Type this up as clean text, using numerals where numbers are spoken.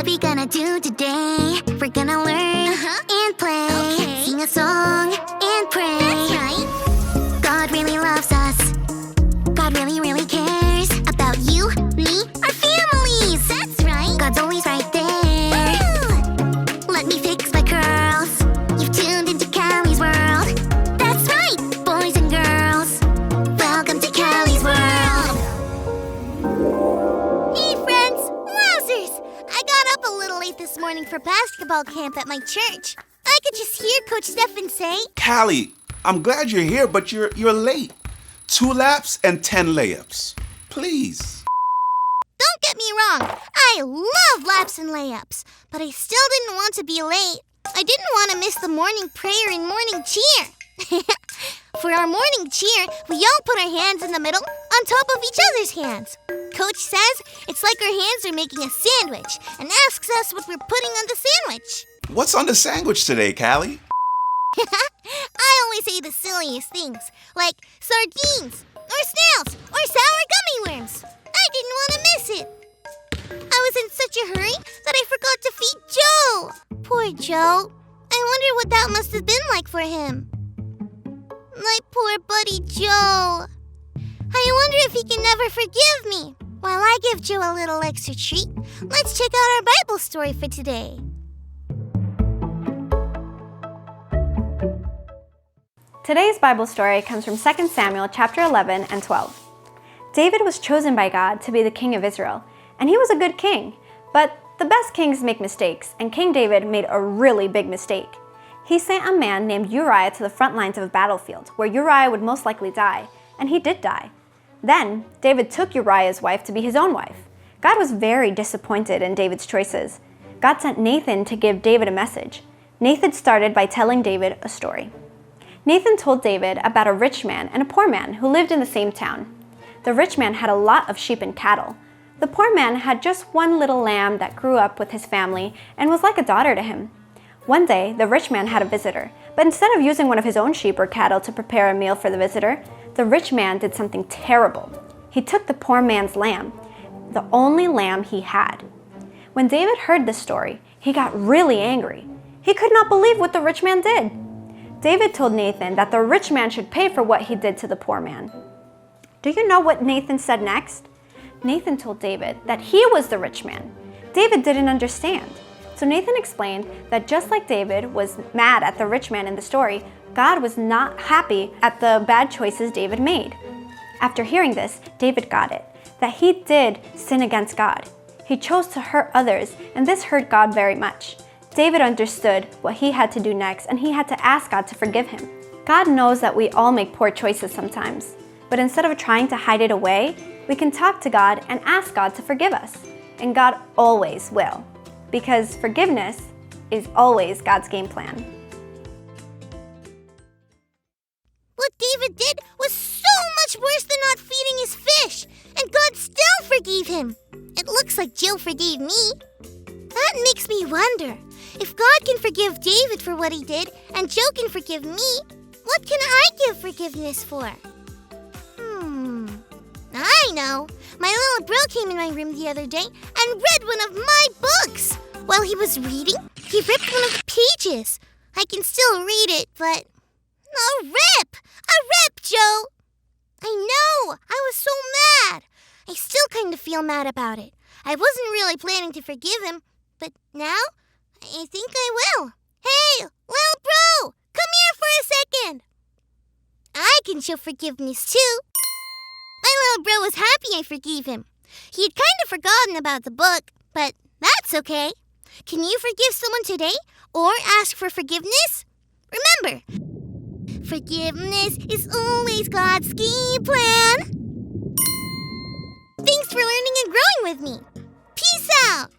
we gonna do today? We're gonna learn and play, sing a song and pray. That's right. God really loves us. God really, really cares about you, me, our families. That's right. God's always right there. Ooh. Let me fix my curls. You've tuned into Callie's world. That's right, boys and girls. Welcome to Callie's world. Hey friends, wowzers! I got up a little late this morning for basketball camp at my church. I could just hear Coach Stefan say, Callie, I'm glad you're here, but you're late. 2 laps and 10 layups. Please. don't get me wrong, I love laps and layups, but I still didn't want to be late. I didn't want to miss the morning prayer and morning cheer. For our morning cheer, we all put our hands in the middle on top of each other's hands. Coach says it's like our hands are making a sandwich and asks us what we're putting on the sandwich. What's on the sandwich today, Callie? I always say the silliest things, like sardines, or snails, or sour gummy worms. I didn't want to miss it. I was in such a hurry that I forgot to feed Joe. Poor Joe. I wonder what that must have been like for him. My poor buddy Joe. I wonder if he can never forgive me. While I give Joe a little extra treat, let's check out our Bible story for today. Today's Bible story comes from 2 Samuel chapter 11 and 12. David was chosen by God to be the king of Israel, and he was a good king. But the best kings make mistakes, and King David made a really big mistake. He sent a man named Uriah to the front lines of a battlefield, where Uriah would most likely die, and he did die. Then, David took Uriah's wife to be his own wife. God was very disappointed in David's choices. God sent Nathan to give David a message. Nathan started by telling David a story. Nathan told David about a rich man and a poor man who lived in the same town. The rich man had a lot of sheep and cattle. The poor man had just one little lamb that grew up with his family and was like a daughter to him. One day, the rich man had a visitor, but instead of using one of his own sheep or cattle to prepare a meal for the visitor, the rich man did something terrible. He took the poor man's lamb, the only lamb he had. When David heard this story, he got really angry. He could not believe what the rich man did. David told Nathan that the rich man should pay for what he did to the poor man. Do you know what Nathan said next? Nathan told David that he was the rich man. David didn't understand. So Nathan explained that just like David was mad at the rich man in the story, God was not happy at the bad choices David made. After hearing this, David got it, that he did sin against God. He chose to hurt others, and this hurt God very much. David understood what he had to do next, and he had to ask God to forgive him. God knows that we all make poor choices sometimes, but instead of trying to hide it away, we can talk to God and ask God to forgive us. And God always will, because forgiveness is always God's game plan. What David did was so much worse than not feeding his fish, and God still forgave him. It looks like Joe forgave me. That makes me wonder, if God can forgive David for what he did, and Joe can forgive me, what can I give forgiveness for? I know. My little bro came in my room the other day and read one of my books. While he was reading, he ripped one of the pages. I can still read it, but... A rip, Joe! I know! I was so mad! I still kind of feel mad about it. I wasn't really planning to forgive him, but now, I think I will. Hey, little bro! Come here for a second! I can show forgiveness, too. My little bro was happy I forgave him. He had kind of forgotten about the book, but that's okay. Can you forgive someone today or ask for forgiveness? Remember, forgiveness is always God's game plan. Thanks for learning and growing with me. Peace out.